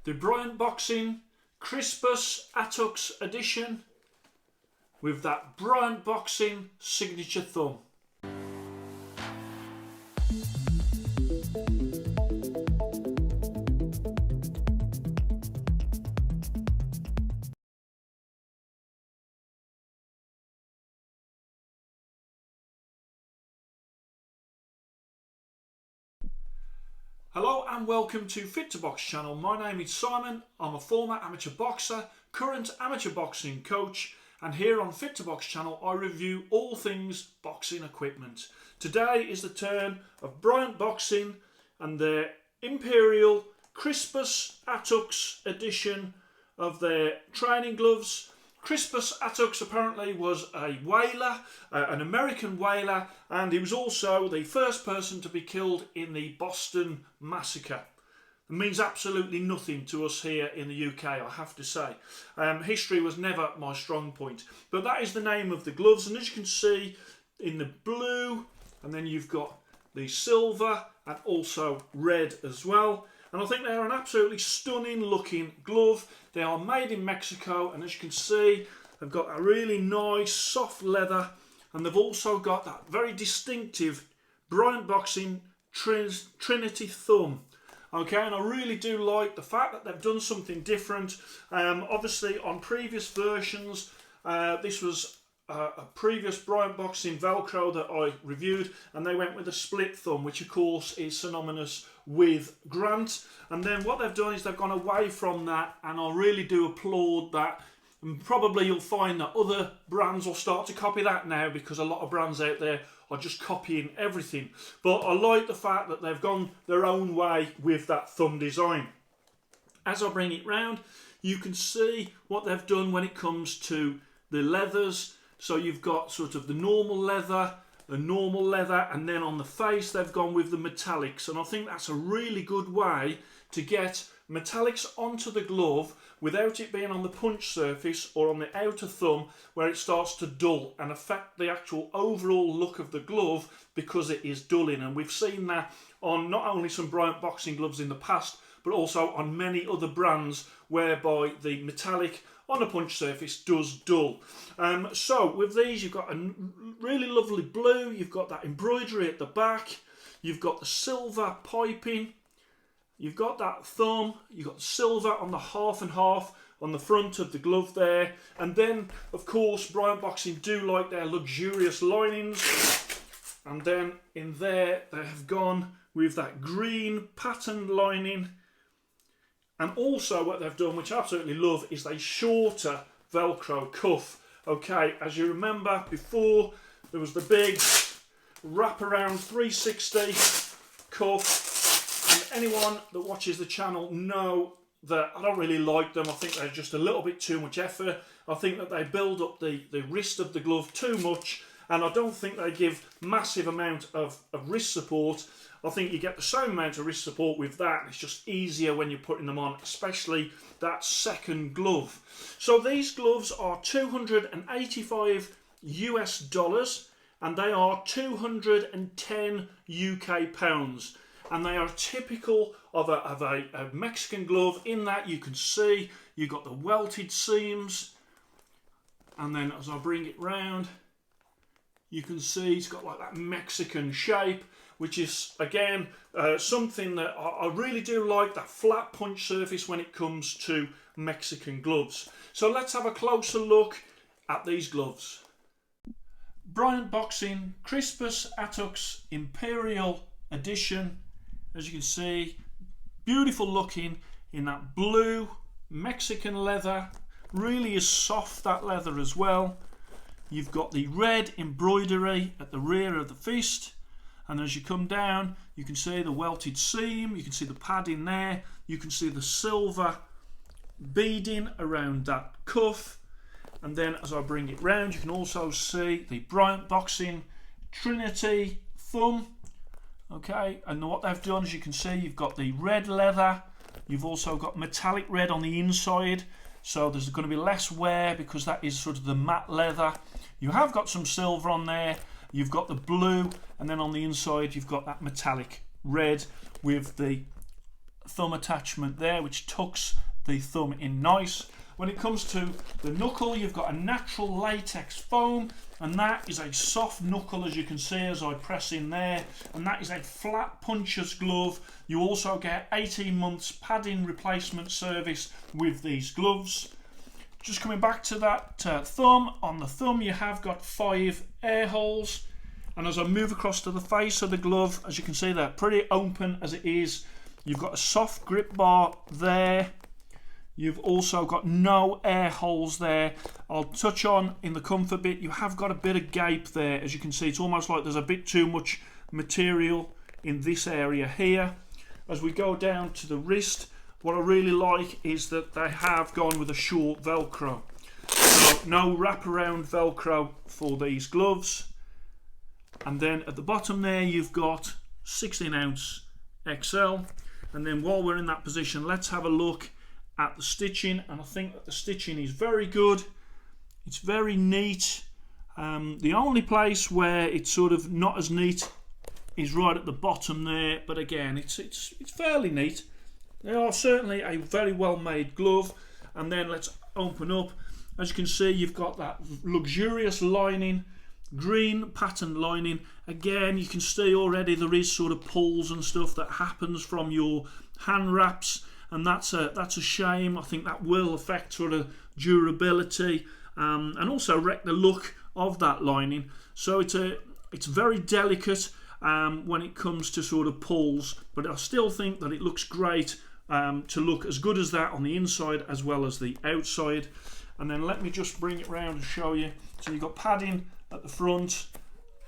the Bryant Boxing Crispus Attucks edition with that Bryant Boxing signature thumb. Hello and welcome to Fit to Box channel. My name is Simon. I'm a former amateur boxer, current amateur boxing coach, and here on Fit to Box channel I review all things boxing equipment. Today is the turn of Bryant Boxing and their Imperial Crispus Attucks edition of their training gloves. Crispus Attucks apparently was a whaler, an American whaler, and he was also the first person to be killed in the Boston Massacre. It means absolutely nothing to us here in the UK, I have to say. History was never my strong point. But that is the name of the gloves, and as you can see in the blue, and then you've got the silver and also red as well. And I think they're an absolutely stunning looking glove. They are made in Mexico, and as you can see, they've got a really nice soft leather, and they've also got that very distinctive Bryant Boxing Trinity thumb. Okay, and I really do like the fact that they've done something different. Obviously, on previous versions, this was a previous Bryant Boxing Velcro that I reviewed, and they went with a split thumb, which of course is synonymous with Grant. And then what they've done is they've gone away from that, and I really do applaud that. And probably you'll find that other brands will start to copy that now, because a lot of brands out there are just copying everything. But I like the fact that they've gone their own way with that thumb design. As I bring it round, you can see what they've done when it comes to the leathers. So you've got sort of the normal leather, and then on the face they've gone with the metallics. And I think that's a really good way to get metallics onto the glove without it being on the punch surface or on the outer thumb where it starts to dull and affect the actual overall look of the glove, because it is dulling. And we've seen that on not only some Bryant Boxing gloves in the past, but also on many other brands whereby the metallic on a punch surface does dull. So with these, you've got a really lovely blue, you've got that embroidery at the back, you've got the silver piping, you've got that thumb, you've got silver on the half and half on the front of the glove there. And then of course Bryant Boxing do like their luxurious linings, and then in there they have gone with that green patterned lining. And also what they've done, which I absolutely love, is a shorter Velcro cuff. Okay, as you remember before, there was the big wraparound 360 cuff. And anyone that watches the channel know that I don't really like them. I think they're just a little bit too much effort. I think that they build up the wrist of the glove too much, and I don't think they give massive amount of wrist support. I think you get the same amount of wrist support with that. It's just easier when you're putting them on, especially that second glove. So these gloves are $285 US, and they are 210 UK pounds. And they are typical of a Mexican glove, in that you can see you've got the welted seams, and then as I bring it round, you can see it's got like that Mexican shape, which is again something that I really do like, that flat punch surface when it comes to Mexican gloves. So let's have a closer look at these gloves. Bryant Boxing Crispus Attucks Imperial edition. As you can see, beautiful looking in that blue Mexican leather. Really is soft, that leather as well. You've got the red embroidery at the rear of the fist, and as you come down you can see the welted seam, you can see the padding there, you can see the silver beading around that cuff, and then as I bring it round you can also see the Bryant Boxing Trinity thumb. Okay, and what they've done, as you can see, you've got the red leather, you've also got metallic red on the inside, so there's going to be less wear because that is sort of the matte leather. You have got some silver on there, you've got the blue, and then on the inside you've got that metallic red with the thumb attachment there, which tucks the thumb in nice. When it comes to the knuckle, you've got a natural latex foam, and that is a soft knuckle, as you can see as I press in there, and that is a flat puncher's glove. You also get 18 months padding replacement service with these gloves. Just coming back to that thumb, on the thumb you have got 5 air holes, and as I move across to the face of the glove, as you can see, they're pretty open as it is. You've got a soft grip bar there. You've also got no air holes there. I'll touch on in the comfort bit, you have got a bit of gape there. As you can see, it's almost like there's a bit too much material in this area here. As we go down to the wrist, what I really like is that they have gone with a short Velcro. So no wraparound Velcro for these gloves. And then at the bottom there, you've got 16 ounce XL. And then while we're in that position, let's have a look at the stitching, and I think that the stitching is very good. It's very neat. The only place where it's sort of not as neat is right at the bottom there, but again, it's fairly neat. They are certainly a very well made glove. And then let's open up. As you can see, you've got that luxurious lining, green patterned lining. Again, you can see already there is sort of pulls and stuff that happens from your hand wraps. And that's a shame. I think that will affect sort of durability and also wreck the look of that lining. So it's very delicate when it comes to sort of pulls, but I still think that it looks great to look as good as that on the inside as well as the outside. And then let me just bring it round and show you. So you've got padding at the front,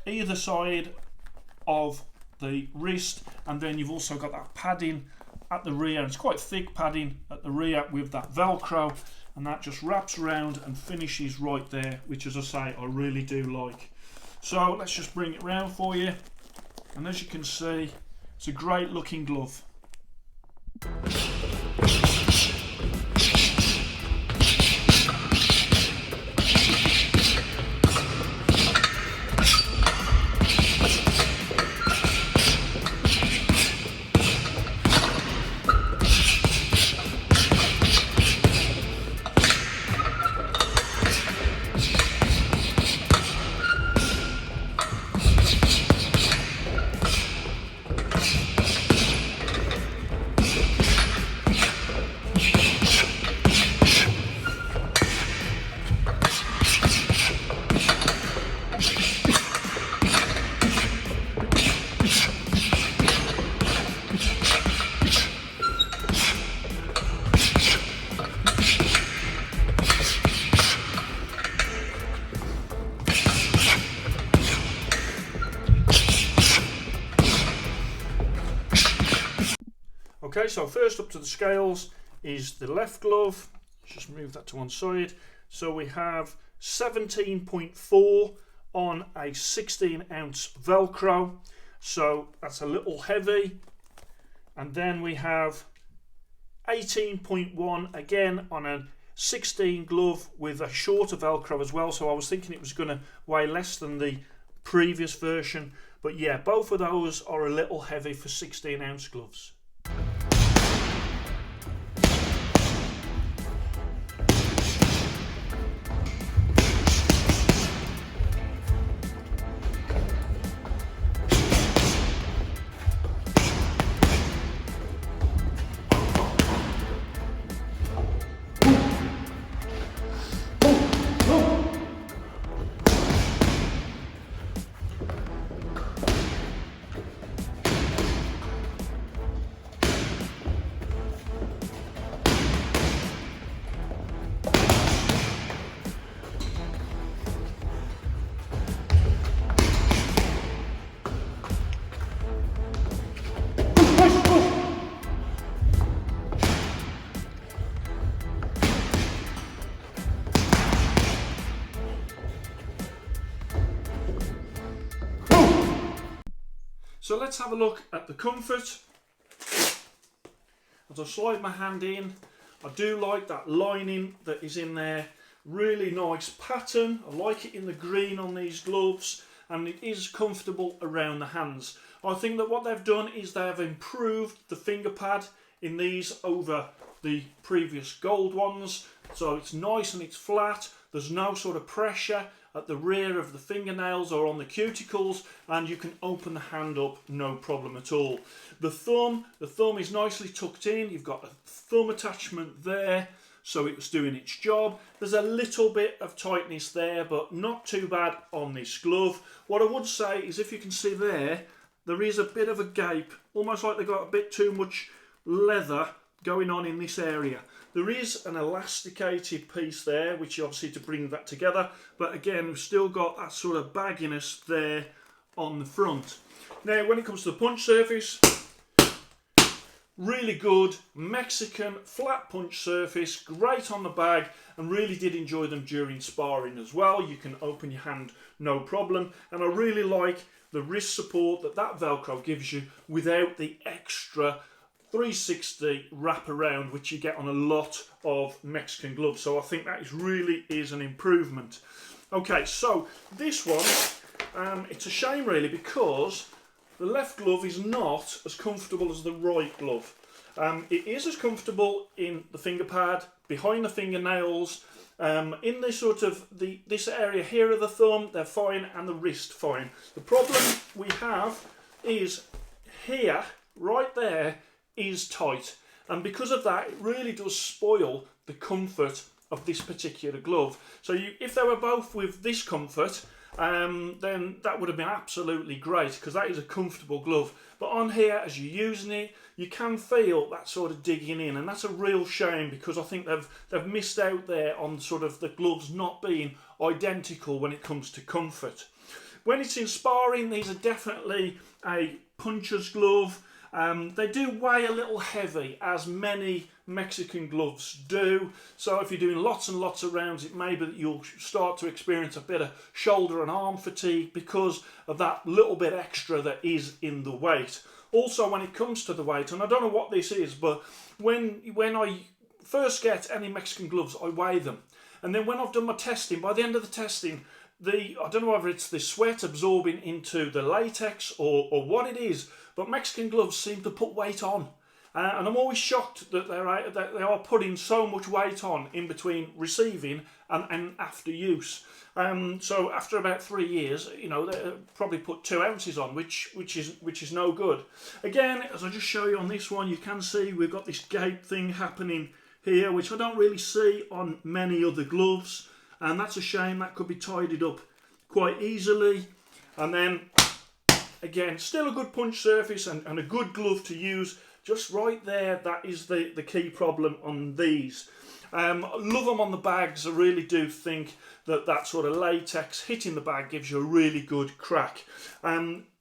either side of the wrist, and then you've also got that padding at the rear. It's quite thick padding at the rear with that Velcro, and that just wraps around and finishes right there, which, as I say, I really do like. So let's just bring it round for you, and as you can see, it's a great looking glove. Okay, so first up to the scales is the left glove. Let's just move that to one side. So we have 17.4 on a 16 ounce Velcro. So that's a little heavy. And then we have 18.1 again on a 16 glove with a shorter Velcro as well. So I was thinking it was going to weigh less than the previous version. But yeah, both of those are a little heavy for 16 ounce gloves. So let's have a look at the comfort. As I slide my hand in, I do like that lining that is in there. Really nice pattern. I like it in the green on these gloves, and it is comfortable around the hands. I think that what they've done is they have improved the finger pad in these over the previous gold ones. So it's nice and it's flat. There's no sort of pressure at the rear of the fingernails or on the cuticles, and you can open the hand up no problem at all. The thumb is nicely tucked in. You've got a thumb attachment there, so it's doing its job. There's a little bit of tightness there, but not too bad on this glove. What I would say is, if you can see there is a bit of a gape, almost like they've got a bit too much leather going on in this area. There is an elasticated piece there, which obviously to bring that together, but again, we've still got that sort of bagginess there on the front. Now, when it comes to the punch surface, really good Mexican flat punch surface, great on the bag, and really did enjoy them during sparring as well. You can open your hand no problem, and I really like the wrist support that Velcro gives you without the extra 360 wrap around which you get on a lot of Mexican gloves. So I think that really is an improvement. Okay, so this one, it's a shame really, because the left glove is not as comfortable as the right glove. It is as comfortable in the finger pad, behind the fingernails, in this sort of this area here of the thumb, they're fine, and the wrist fine. The problem we have is here, right there, is tight, and because of that, it really does spoil the comfort of this particular glove. So if they were both with this comfort, then that would have been absolutely great, because that is a comfortable glove. But on here, as you're using it, you can feel that sort of digging in, and that's a real shame, because I think they've missed out there on sort of the gloves not being identical when it comes to comfort. When it's in sparring, these are definitely a puncher's glove. They do weigh a little heavy, as many Mexican gloves do. So if you're doing lots and lots of rounds, it may be that you'll start to experience a bit of shoulder and arm fatigue because of that little bit extra that is in the weight. Also, when it comes to the weight, and I don't know what this is, but when I first get any Mexican gloves, I weigh them. And then when I've done my testing, by the end of the testing, I don't know whether it's the sweat absorbing into the latex or what it is, but Mexican gloves seem to put weight on. And I'm always shocked that they are putting so much weight on in between receiving and after use. So after about 3 years, you know, they probably put 2 ounces on, which is no good. Again, as I just show you on this one, you can see we've got this gape thing happening here, which I don't really see on many other gloves. And that's a shame. That could be tidied up quite easily. And then, again, still a good punch surface and a good glove to use. Just right there, that is the key problem on these. Love them on the bags. I really do think that sort of latex hitting the bag gives you a really good crack.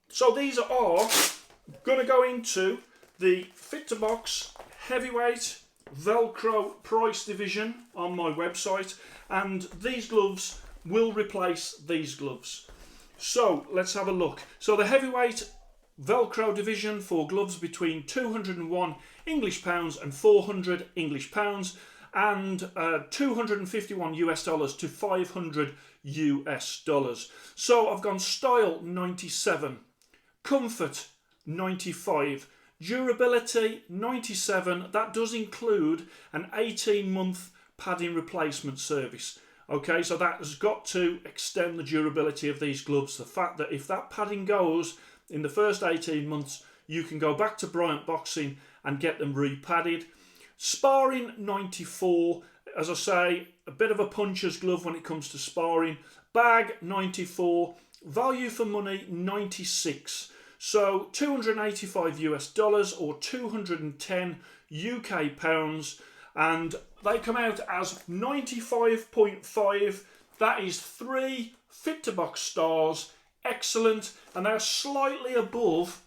So these are going to go into the Fit to Box heavyweight Velcro price division on my website, and these gloves will replace these gloves. So let's have a look. So the heavyweight Velcro division for gloves between 201 English pounds and 400 English pounds, and 251 US dollars to 500 US dollars. So I've gone style 97, comfort 95, durability 97. That does include an 18-month padding replacement service. Okay, so that has got to extend the durability of these gloves. The fact that if that padding goes in the first 18 months, you can go back to Bryant Boxing and get them repadded. Sparring 94, as I say, a bit of a puncher's glove when it comes to sparring. Bag 94, value for money 96. So 285 US dollars or 210 UK pounds, and they come out as 95.5. That is 3 Fit to Box stars. Excellent, and they're slightly above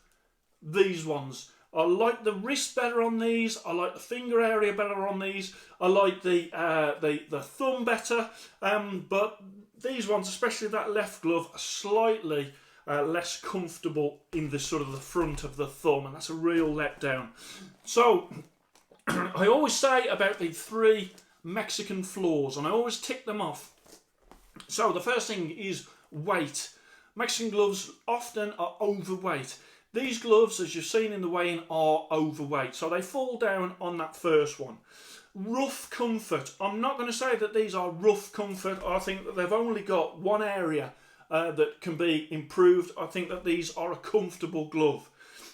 these ones. I like the wrist better on these. I like the finger area better on these. I like the thumb better. But these ones, especially that left glove, are slightly less comfortable in the sort of the front of the thumb, and that's a real letdown. So I always say about the 3 Mexican flaws, and I always tick them off. So the first thing is weight. Mexican gloves often are overweight. These gloves, as you've seen in the weighing, are overweight, so they fall down on that first one. Rough comfort. I'm not going to say that these are rough comfort. I think that they've only got one area that can be improved. I think that these are a comfortable glove.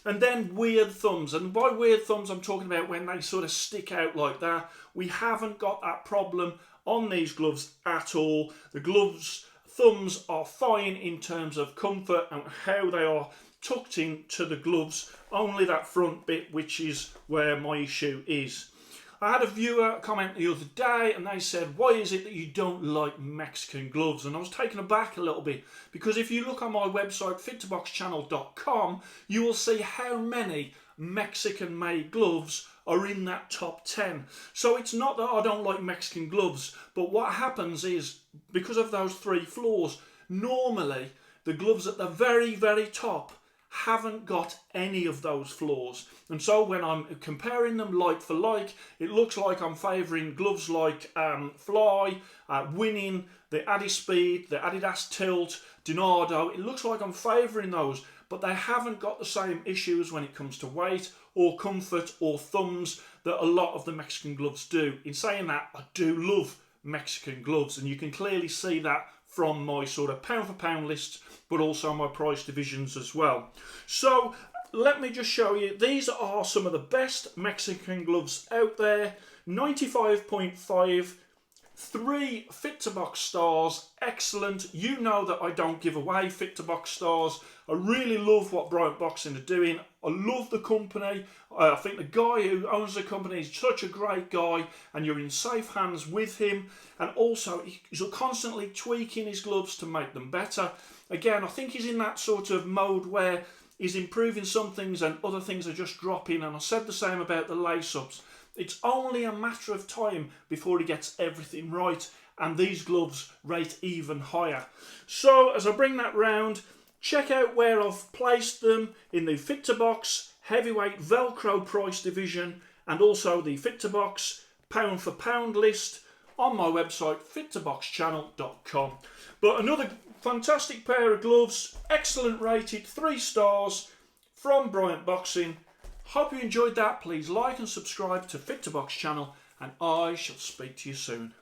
And then weird thumbs, and by weird thumbs I'm talking about when they sort of stick out like that. We haven't got that problem on these gloves at all. The gloves thumbs are fine in terms of comfort and how they are tucked into the gloves, only that front bit, which is where my issue is. I had a viewer comment the other day and they said, why is it that you don't like Mexican gloves? And I was taken aback a little bit, because if you look on my website fit2boxchannel.com, you will see how many Mexican made gloves are in that top 10. So it's not that I don't like Mexican gloves, but what happens is, because of those three flaws, normally the gloves at the very, very top haven't got any of those flaws. And so when I'm comparing them like for like, it looks like I'm favouring gloves like Fly, Winning, the Adispeed, the Adidas Tilt, Donado. It looks like I'm favouring those, but they haven't got the same issues when it comes to weight or comfort or thumbs that a lot of the Mexican gloves do. In saying that, I do love Mexican gloves, and you can clearly see that from my sort of pound for pound lists, but also my price divisions as well. So let me just show you, these are some of the best Mexican gloves out there. 95.5, 3 Fit2Box stars, excellent. You know that I don't give away Fit2Box stars. I really love what Bryant Boxing are doing. I love the company. I think the guy who owns the company is such a great guy, and you're in safe hands with him. And also, he's constantly tweaking his gloves to make them better. Again, I think he's in that sort of mode where he's improving some things and other things are just dropping. And I said the same about the lace-ups. It's only a matter of time before he gets everything right, and these gloves rate even higher. So as I bring that round, check out where I've placed them in the Fit2Box heavyweight Velcro price division, and also the Fit2Box pound for pound list on my website fit2boxchannel.com. But another fantastic pair of gloves, excellent rated, 3 stars from Bryant Boxing. Hope you enjoyed that. Please like and subscribe to Fit2Box channel, and I shall speak to you soon.